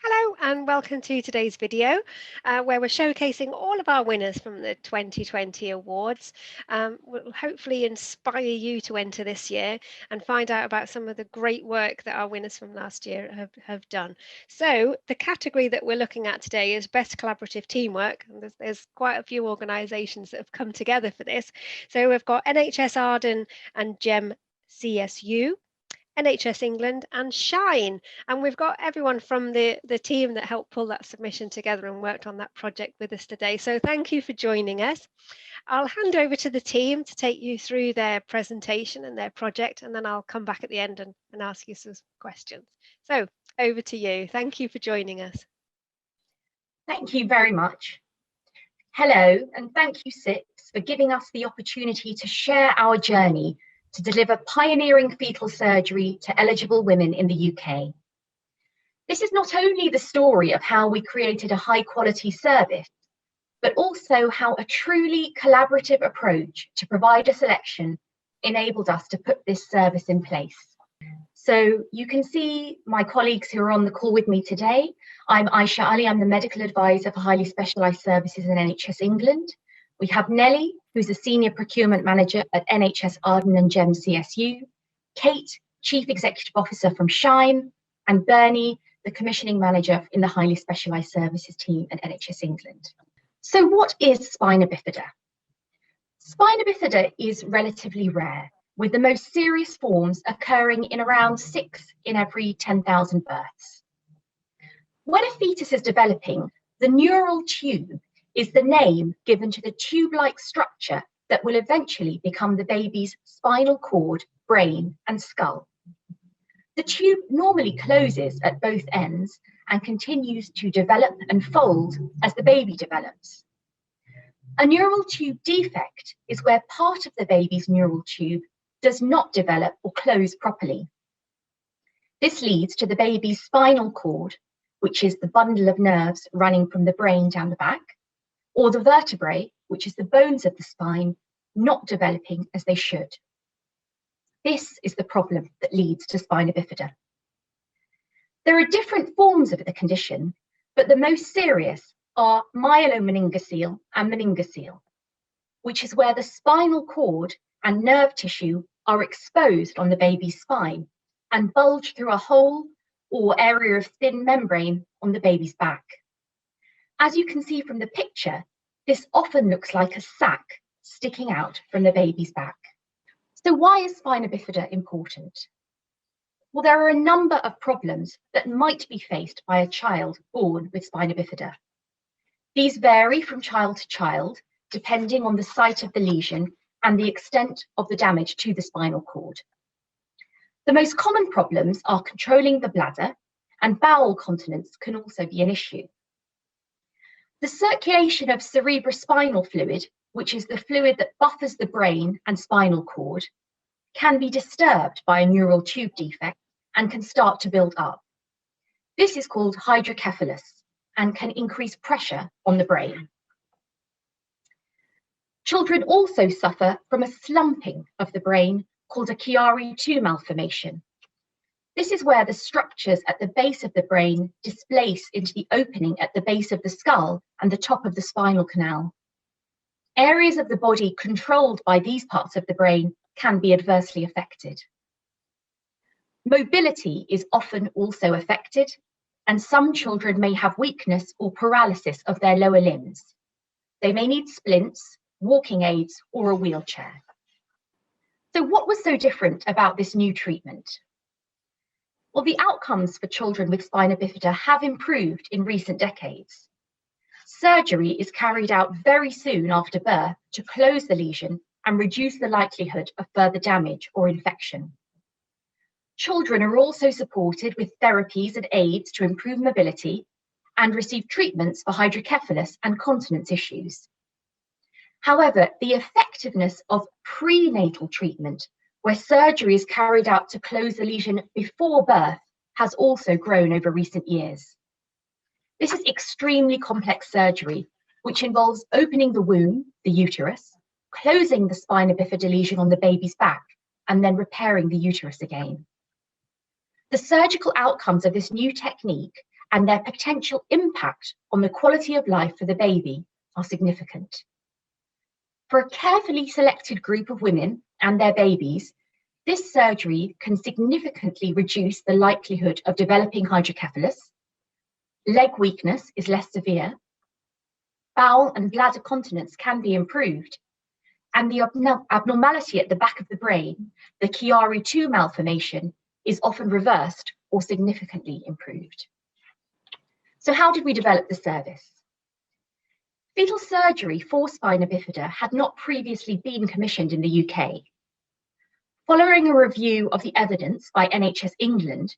Hello and welcome to today's video where we're showcasing all of our winners from the 2020 awards. We'll hopefully inspire you to enter this year and find out about some of the great work that our winners from last year have done. So the category that we're looking at today is Best Collaborative Teamwork. And there's quite a few organisations that have come together for this. So we've got NHS Arden and GEM CSU, NHS England and Shine, and we've got everyone from the team that helped pull that submission together and worked on that project with us today. So thank you for joining us. I'll hand over to the team to take you through their presentation and their project, and then I'll come back at the end and ask you some questions. So over to you. Thank you for joining us. Thank you very much. Hello, and thank you, CIPS, for giving us the opportunity to share our journey to deliver pioneering fetal surgery to eligible women in the UK. This is not only the story of how we created a high quality service, but also how a truly collaborative approach to provider selection enabled us to put this service in place. So you can see my colleagues who are on the call with me today. I'm Chiari, I'm the medical advisor for highly specialised services in NHS England. We have Nellie, who's a Senior Procurement Manager at NHS Arden and GEM CSU, Kate, Chief Executive Officer from Shine, and Bernie, the Commissioning Manager in the Highly Specialised Services team at NHS England. So what is Spina Bifida? Spina Bifida is relatively rare, with the most serious forms occurring in around 6 in every 10,000 births. When a fetus is developing, the neural tube is the name given to the tube-like structure that will eventually become the baby's spinal cord, brain, and skull. The tube normally closes at both ends and continues to develop and fold as the baby develops. A neural tube defect is where part of the baby's neural tube does not develop or close properly. This leads to the baby's spinal cord, which is the bundle of nerves running from the brain down the back, or the vertebrae, which is the bones of the spine, not developing as they should. This is the problem that leads to spina bifida. There are different forms of the condition, but the most serious are myelomeningocele and meningocele, which is where the spinal cord and nerve tissue are exposed on the baby's spine and bulge through a hole or area of thin membrane on the baby's back. As you can see from the picture, this often looks like a sac sticking out from the baby's back. So why is spina bifida important? Well, there are a number of problems that might be faced by a child born with spina bifida. These vary from child to child, depending on the site of the lesion and the extent of the damage to the spinal cord. The most common problems are controlling the bladder, and bowel continence can also be an issue. The circulation of cerebrospinal fluid, which is the fluid that buffers the brain and spinal cord, can be disturbed by a neural tube defect and can start to build up. This is called hydrocephalus and can increase pressure on the brain. Children also suffer from a slumping of the brain called a Chiari Ii Malformation. This is where the structures at the base of the brain displace into the opening at the base of the skull and the top of the spinal canal. Areas of the body controlled by these parts of the brain can be adversely affected. Mobility is often also affected, and some children may have weakness or paralysis of their lower limbs. They may need splints, walking aids, or a wheelchair. So what was so different about this new treatment? Well, the outcomes for children with spina bifida have improved in recent decades. Surgery is carried out very soon after birth to close the lesion and reduce the likelihood of further damage or infection. Children are also supported with therapies and aids to improve mobility and receive treatments for hydrocephalus and continence issues. However, the effectiveness of prenatal treatment, where surgery is carried out to close the lesion before birth, has also grown over recent years. This is extremely complex surgery, which involves opening the womb, the uterus, closing the spina bifida lesion on the baby's back, and then repairing the uterus again. The surgical outcomes of this new technique and their potential impact on the quality of life for the baby are significant. For a carefully selected group of women and their babies, this surgery can significantly reduce the likelihood of developing hydrocephalus, leg weakness is less severe, bowel and bladder continence can be improved, and the abnormality at the back of the brain, the Chiari Ii Malformation, is often reversed or significantly improved. So how did we develop the service? Fetal surgery for spina bifida had not previously been commissioned in the UK. Following a review of the evidence by NHS England,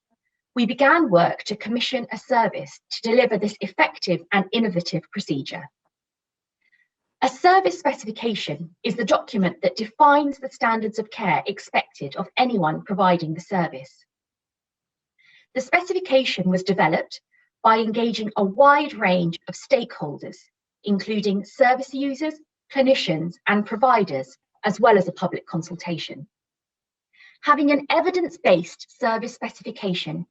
we began work to commission a service to deliver this effective and innovative procedure. A service specification is the document that defines the standards of care expected of anyone providing the service. The specification was developed by engaging a wide range of stakeholders, including service users, clinicians, and providers, as well as a public consultation. Having an evidence-based service specification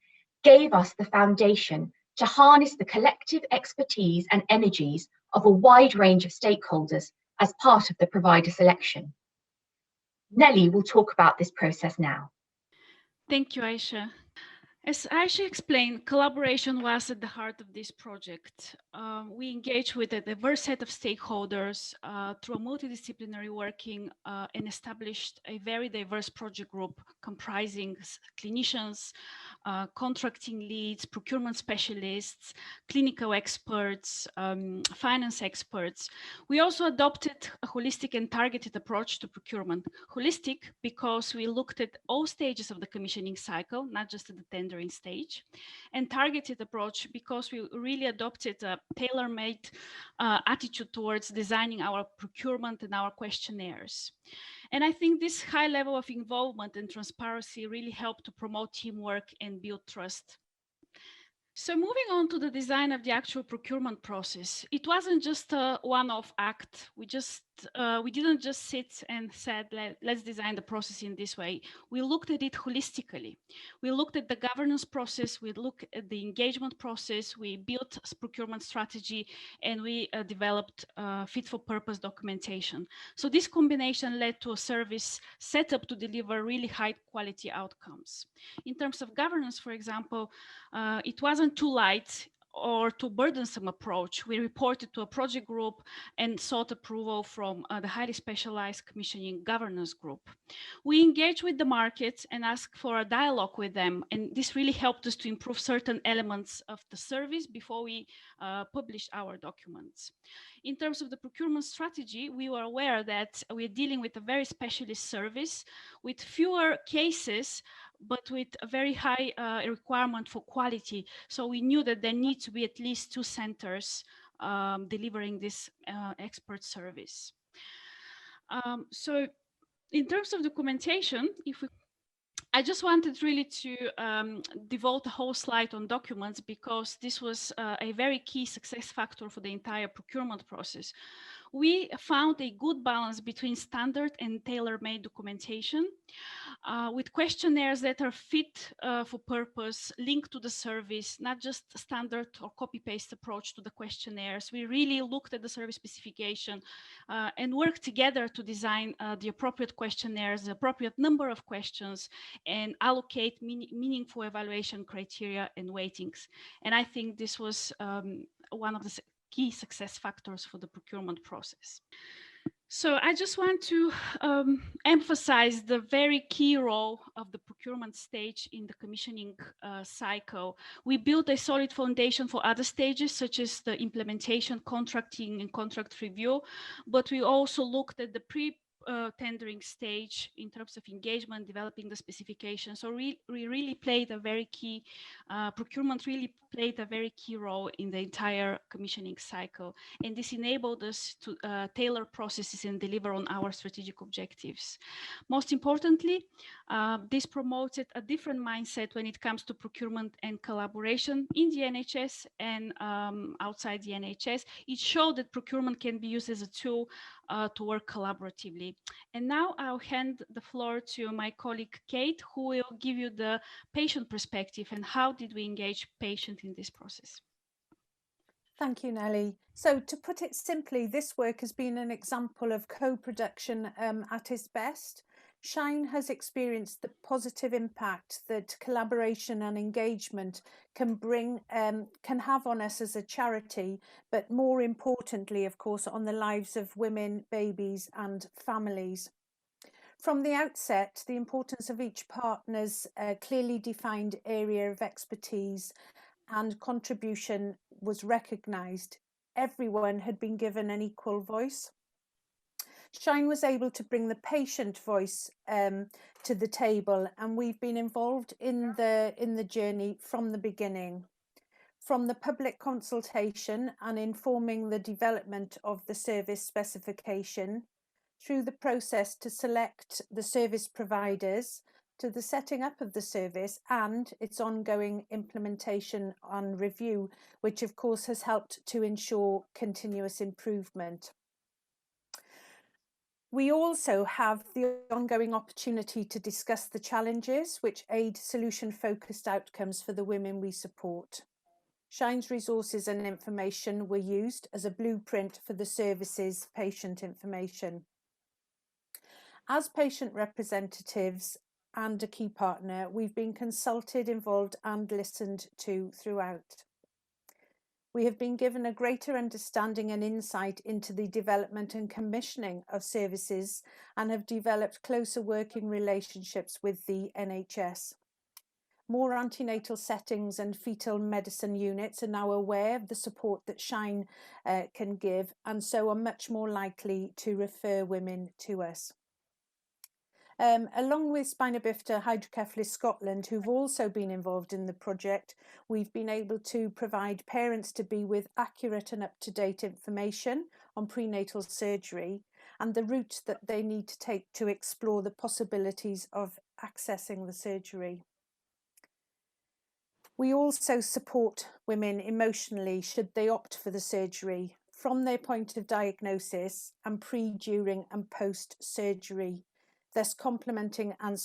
gave us the foundation to harness the collective expertise and energies of a wide range of stakeholders as part of the provider selection. Nelly will talk about this process now. Thank you, Aisha. As Aisha explained, collaboration was at the heart of this project. We engaged with a diverse set of stakeholders through a multidisciplinary working and established a very diverse project group comprising clinicians, contracting leads, procurement specialists, clinical experts, finance experts. We also adopted a holistic and targeted approach to procurement. Holistic because we looked at all stages of the commissioning cycle, not just at the tendering stage, and targeted approach because we really adopted a tailor-made attitude towards designing our procurement and our questionnaires. And I think this high level of involvement and transparency really helped to promote teamwork and build trust. So moving on to the design of the actual procurement process, it wasn't just a one-off act. We didn't just sit and said, let's design the process in this way. We looked at it holistically. We looked at the governance process, we looked at the engagement process, we built a procurement strategy, and we developed fit-for-purpose documentation. So this combination led to a service set up to deliver really high quality outcomes. In terms of governance, for example, it wasn't too light or too burdensome approach. We reported to a project group and sought approval from the highly specialized commissioning governance group. We engaged with the market and asked for a dialogue with them, and this really helped us to improve certain elements of the service before we published our documents. In terms of the procurement strategy, we were aware that we're dealing with a very specialist service with fewer cases, but with a very high requirement for quality. So we knew that there need to be at least 2 centers delivering this expert service. So in terms of documentation, I just wanted really to devote a whole slide on documents because this was a very key success factor for the entire procurement process. We found a good balance between standard and tailor-made documentation with questionnaires that are fit for purpose, linked to the service, not just standard or copy-paste approach to the questionnaires. We really looked at the service specification and worked together to design the appropriate questionnaires, the appropriate number of questions, and allocate meaningful evaluation criteria and weightings. And I think this was one of the key success factors for the procurement process. So I just want to emphasize the very key role of the procurement stage in the commissioning cycle. We built a solid foundation for other stages, such as the implementation, contracting, and contract review, but we also looked at the tendering stage in terms of engagement, developing the specification. So we really played a very key, procurement really played a very key role in the entire commissioning cycle. And this enabled us to tailor processes and deliver on our strategic objectives. Most importantly, this promoted a different mindset when it comes to procurement and collaboration in the NHS and outside the NHS. It showed that procurement can be used as a tool to work collaboratively. journey. And now I'll hand the floor to my colleague Kate, who will give you the patient perspective and how did we engage patient in this process. Thank you, Nelly. So to put it simply, this work has been an example of co-production at its best. Shine has experienced the positive impact that collaboration and engagement can have on us as a charity, but more importantly, of course, on the lives of women, babies and families. From the outset, the importance of each partner's clearly defined area of expertise and contribution was recognised. Everyone had been given an equal voice. Shine was able to bring the patient voice to the table, and we've been involved in the journey from the beginning. From the public consultation and informing the development of the service specification, through the process to select the service providers, to the setting up of the service and its ongoing implementation and review, which of course has helped to ensure continuous improvement. We also have the ongoing opportunity to discuss the challenges which aid solution-focused outcomes for the women we support. Shine's resources and information were used as a blueprint for the service's patient information. As patient representatives and a key partner, we've been consulted, involved and listened to throughout. We have been given a greater understanding and insight into the development and commissioning of services and have developed closer working relationships with the NHS. More antenatal settings and fetal medicine units are now aware of the support that Shine can give, and so are much more likely to refer women to us. Along with Spina Bifida Hydrocephalus Scotland, who've also been involved in the project, we've been able to provide parents to be with accurate and up-to-date information on prenatal surgery and the route that they need to take to explore the possibilities of accessing the surgery. We also support women emotionally should they opt for the surgery from their point of diagnosis and pre, during and post-surgery, thus complementing and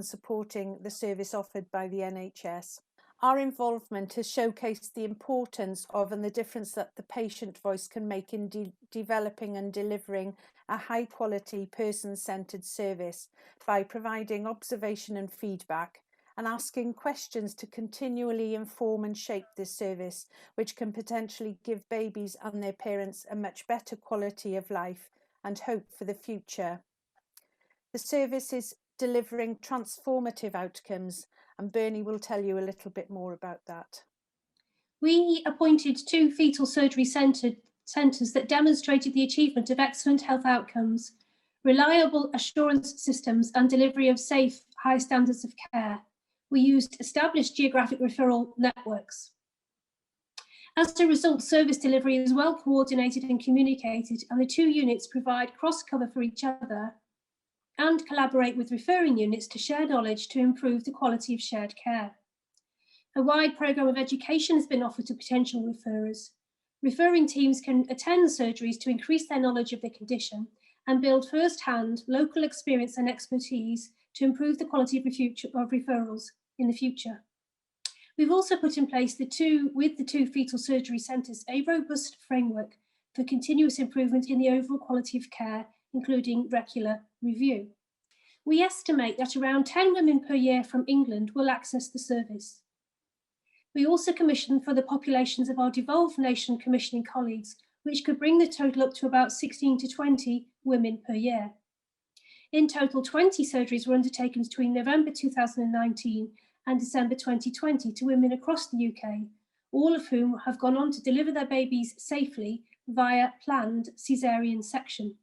supporting the service offered by the NHS. Our involvement has showcased the importance of and the difference that the patient voice can make in developing and delivering a high-quality, person-centred service by providing observation and feedback and asking questions to continually inform and shape this service, which can potentially give babies and their parents a much better quality of life and hope for the future. The service is delivering transformative outcomes, and Bernie will tell you a little bit more about that. We appointed 2 fetal surgery centres that demonstrated the achievement of excellent health outcomes, reliable assurance systems and delivery of safe, high standards of care. We used established geographic referral networks. As a result, service delivery is well coordinated and communicated, and the 2 units provide cross-cover for each other and collaborate with referring units to share knowledge to improve the quality of shared care. A wide programme of education has been offered to potential referrers. Referring teams can attend surgeries to increase their knowledge of the condition and build first-hand local experience and expertise to improve the quality of referrals in the future. We've also put in place with the 2 fetal surgery centres a robust framework for continuous improvement in the overall quality of care, including regular review. We estimate that around 10 women per year from England will access the service. We also commission for the populations of our devolved nation commissioning colleagues, which could bring the total up to about 16 to 20 women per year. In total, 20 surgeries were undertaken between November 2019 and December 2020 to women across the UK, all of whom have gone on to deliver their babies safely via planned caesarean section.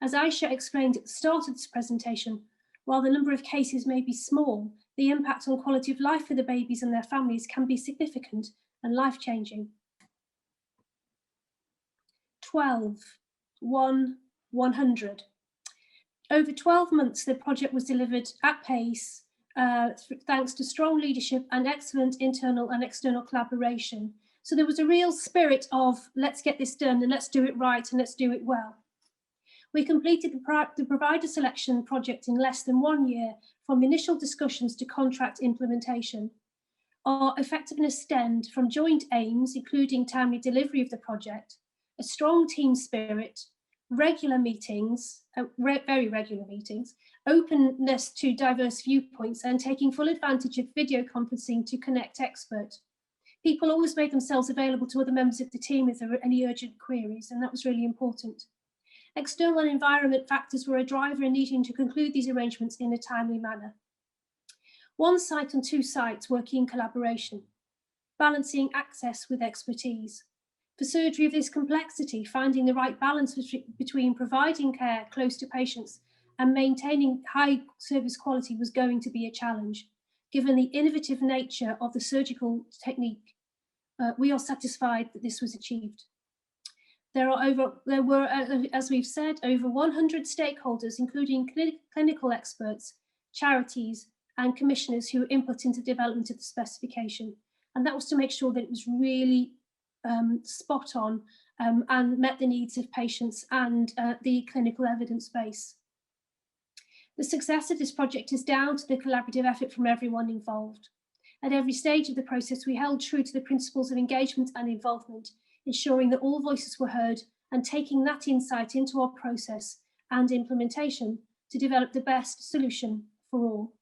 As Aisha explained at the start of this presentation, while the number of cases may be small, the impact on quality of life for the babies and their families can be significant and life-changing. 100. Over 12 months, the project was delivered at pace, thanks to strong leadership and excellent internal and external collaboration. So there was a real spirit of let's get this done and let's do it right and let's do it well. We completed the provider selection project in less than 1 year, from initial discussions to contract implementation. Our effectiveness stemmed from joint aims, including timely delivery of the project, a strong team spirit, regular meetings, very regular meetings, openness to diverse viewpoints, and taking full advantage of video conferencing to connect expert. People always made themselves available to other members of the team if there were any urgent queries, and that was really important. External and environment factors were a driver in needing to conclude these arrangements in a timely manner. One site and 2 sites working in collaboration, balancing access with expertise. For surgery of this complexity, finding the right balance between providing care close to patients and maintaining high service quality was going to be a challenge. Given the innovative nature of the surgical technique, we are satisfied that this was achieved. There were, as we've said, over 100 stakeholders, including clinical experts, charities, and commissioners who input into the development of the specification. And that was to make sure that it was really spot on and met the needs of patients and the clinical evidence base. The success of this project is down to the collaborative effort from everyone involved. At every stage of the process, we held true to the principles of engagement and involvement, ensuring that all voices were heard and taking that insight into our process and implementation to develop the best solution for all.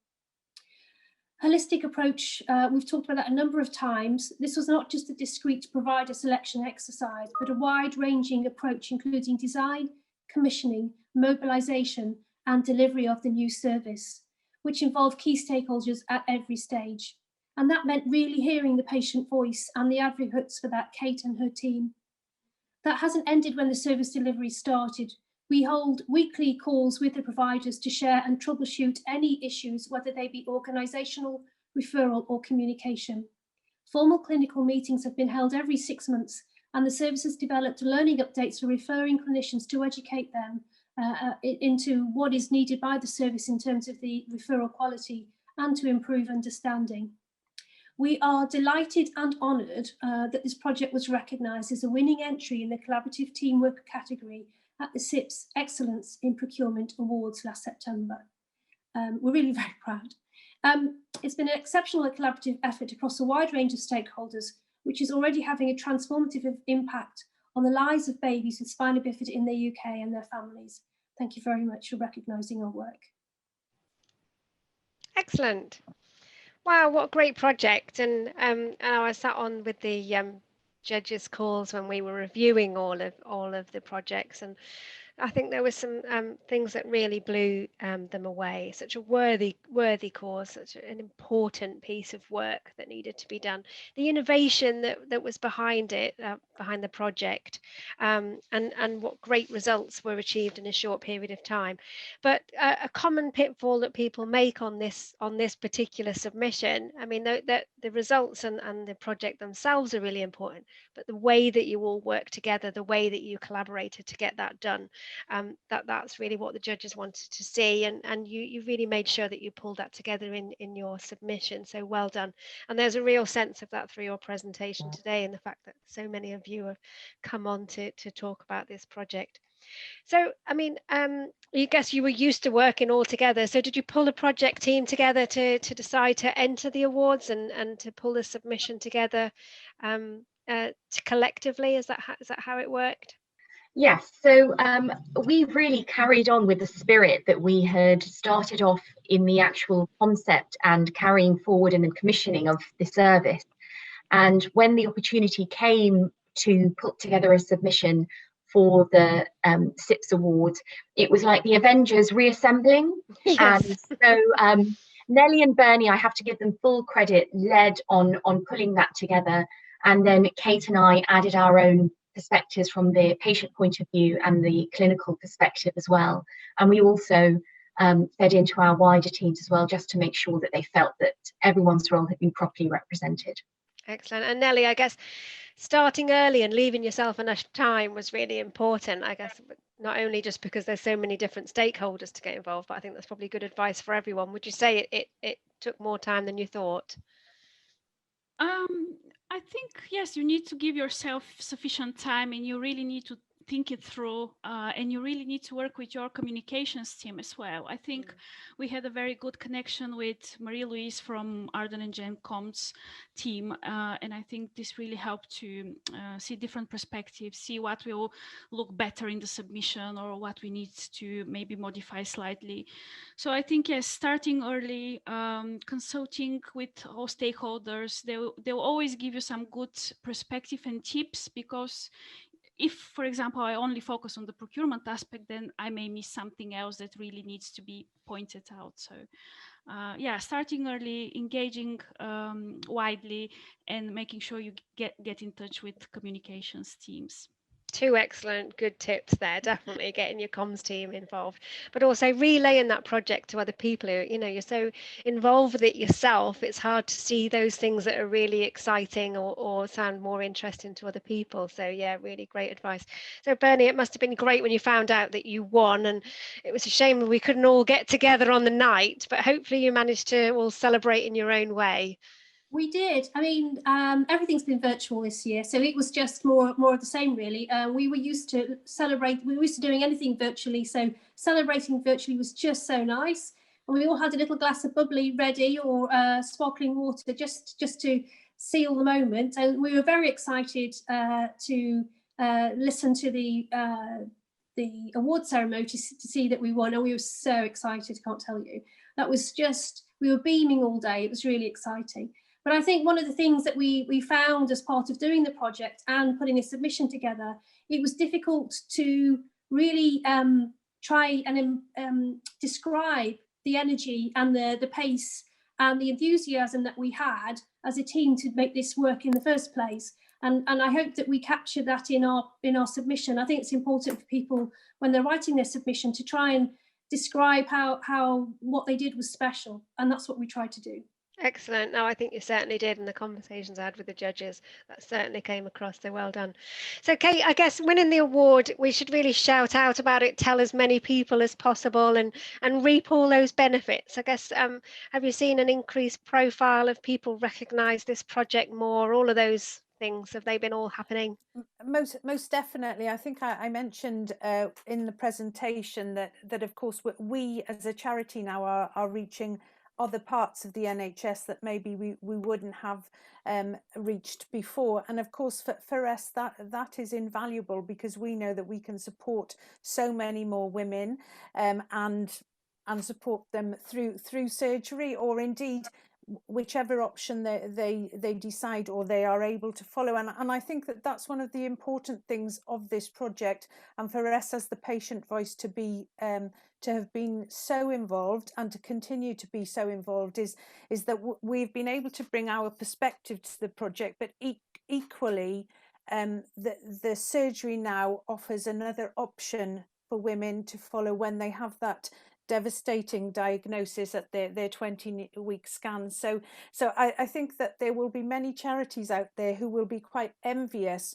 Holistic approach, we've talked about that a number of times. This was not just a discrete provider selection exercise, but a wide-ranging approach, including design, commissioning, mobilisation, and delivery of the new service, which involved key stakeholders at every stage. And that meant really hearing the patient voice and the advocates for that, Kate and her team. That hasn't ended when the service delivery started. We hold weekly calls with the providers to share and troubleshoot any issues, whether they be organisational, referral or communication. Formal clinical meetings have been held every 6 months, and the service has developed learning updates for referring clinicians to educate them into what is needed by the service in terms of the referral quality and to improve understanding. We are delighted and honoured that this project was recognised as a winning entry in the Collaborative Teamwork category at the CIPS Excellence in Procurement Awards last September. We're really very proud. It's been an exceptional collaborative effort across a wide range of stakeholders, which is already having a transformative impact on the lives of babies with spina bifida in the UK and their families. Thank you very much for recognising our work. Excellent. Wow, what a great project. And I sat on with the judges' calls when we were reviewing all of the projects, and I think there were some things that really blew them away. Such a worthy cause, such an important piece of work that needed to be done. The innovation that was behind it, behind the project, and what great results were achieved in a short period of time. But a common pitfall that people make on this particular submission, I mean, the results and the project themselves are really important, but the way that you all work together, the way that you collaborated to get that done. That's really what the judges wanted to see, and you really made sure that you pulled that together in your submission, so well done. And there's a real sense of that through your presentation today, and the fact that so many of you have come on to talk about this project. So I mean, I guess you were used to working all together, so did you pull a project team together to decide to enter the awards and to pull the submission together collectively? Is that how it worked? Yes, so we really carried on with the spirit that we had started off in the actual concept and carrying forward in the commissioning of the service. And when the opportunity came to put together a submission for the CIPS Awards, it was like the Avengers reassembling. Yes. And so Nellie and Bernie, I have to give them full credit, led on pulling that together. And then Kate and I added our own perspectives from the patient point of view and the clinical perspective as well. And we also fed into our wider teams as well, just to make sure that they felt that everyone's role had been properly represented. Excellent. And Nellie, I guess starting early and leaving yourself enough time was really important, I guess, not only just because there's so many different stakeholders to get involved, but I think that's probably good advice for everyone. Would you say it took more time than you thought? I think, yes, you need to give yourself sufficient time, and you really need to think it through, and you really need to work with your communications team as well. I think we had a very good connection with Marie-Louise from Arden and GEM CUS team, and I think this really helped to see different perspectives, see what will look better in the submission or what we need to maybe modify slightly. So I think, yes, starting early, consulting with all stakeholders, they'll always give you some good perspective and tips, because if, for example, I only focus on the procurement aspect, then I may miss something else that really needs to be pointed out. So yeah, starting early, engaging widely, and making sure you get in touch with communications teams. Two excellent good tips there. Definitely getting your comms team involved, but also relaying that project to other people who, you know, you're so involved with it yourself, it's hard to see those things that are really exciting or sound more interesting to other people. So yeah, really great advice. So Bernie, it must have been great when you found out that you won, and it was a shame that we couldn't all get together on the night, but hopefully you managed to all celebrate in your own way. We did. I mean, everything's been virtual this year, so it was just more of the same, really. We were used to celebrate. We were used to doing anything virtually, so celebrating virtually was just so nice. And we all had a little glass of bubbly ready, or sparkling water, just to seal the moment. And we were very excited to listen to the award ceremony to see that we won, and we were so excited. I can't tell you. That was just, we were beaming all day. It was really exciting. But I think one of the things that we found as part of doing the project and putting a submission together, it was difficult to really try and describe the energy and the pace and the enthusiasm that we had as a team to make this work in the first place. And I hope that we capture that in our submission. I think it's important for people when they're writing their submission to try and describe how what they did was special, and that's what we tried to do. Excellent. No, I think you certainly did, and the conversations I had with the judges, that certainly came across. So well done. So Kate, I guess winning the award, we should really shout out about it, tell as many people as possible, and reap all those benefits. I guess, have you seen an increased profile of people recognise this project more? All of those things, have they been all happening? Most definitely. I think I mentioned in the presentation that of course we as a charity now are reaching other parts of the NHS that maybe we wouldn't have reached before. And of course for us that is invaluable, because we know that we can support so many more women and support them through surgery, or indeed whichever option they decide or they are able to follow. And I think that that's one of the important things of this project, and for us as the patient voice to be to have been so involved and to continue to be so involved is that we've been able to bring our perspective to the project, but equally the surgery now offers another option for women to follow when they have that devastating diagnosis at their 20-week scans. So I think that there will be many charities out there who will be quite envious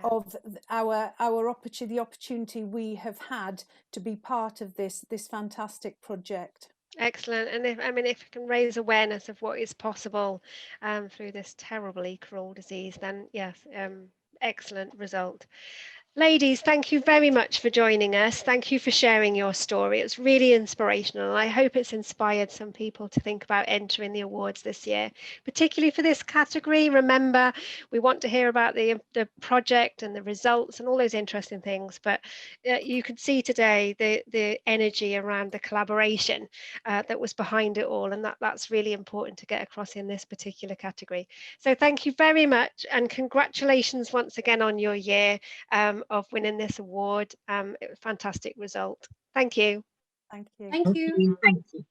of our opportunity, the opportunity we have had to be part of this fantastic project. Excellent. And if it can raise awareness of what is possible through this terribly cruel disease, then yes, excellent result. Ladies, thank you very much for joining us. Thank you for sharing your story. It's really inspirational. I hope it's inspired some people to think about entering the awards this year, particularly for this category. Remember, we want to hear about the project and the results and all those interesting things, but you could see today the energy around the collaboration that was behind it all, and that's really important to get across in this particular category. So thank you very much, and congratulations once again on your year of winning this award. Fantastic result. Thank you. Thank you. Thank you. Thank you.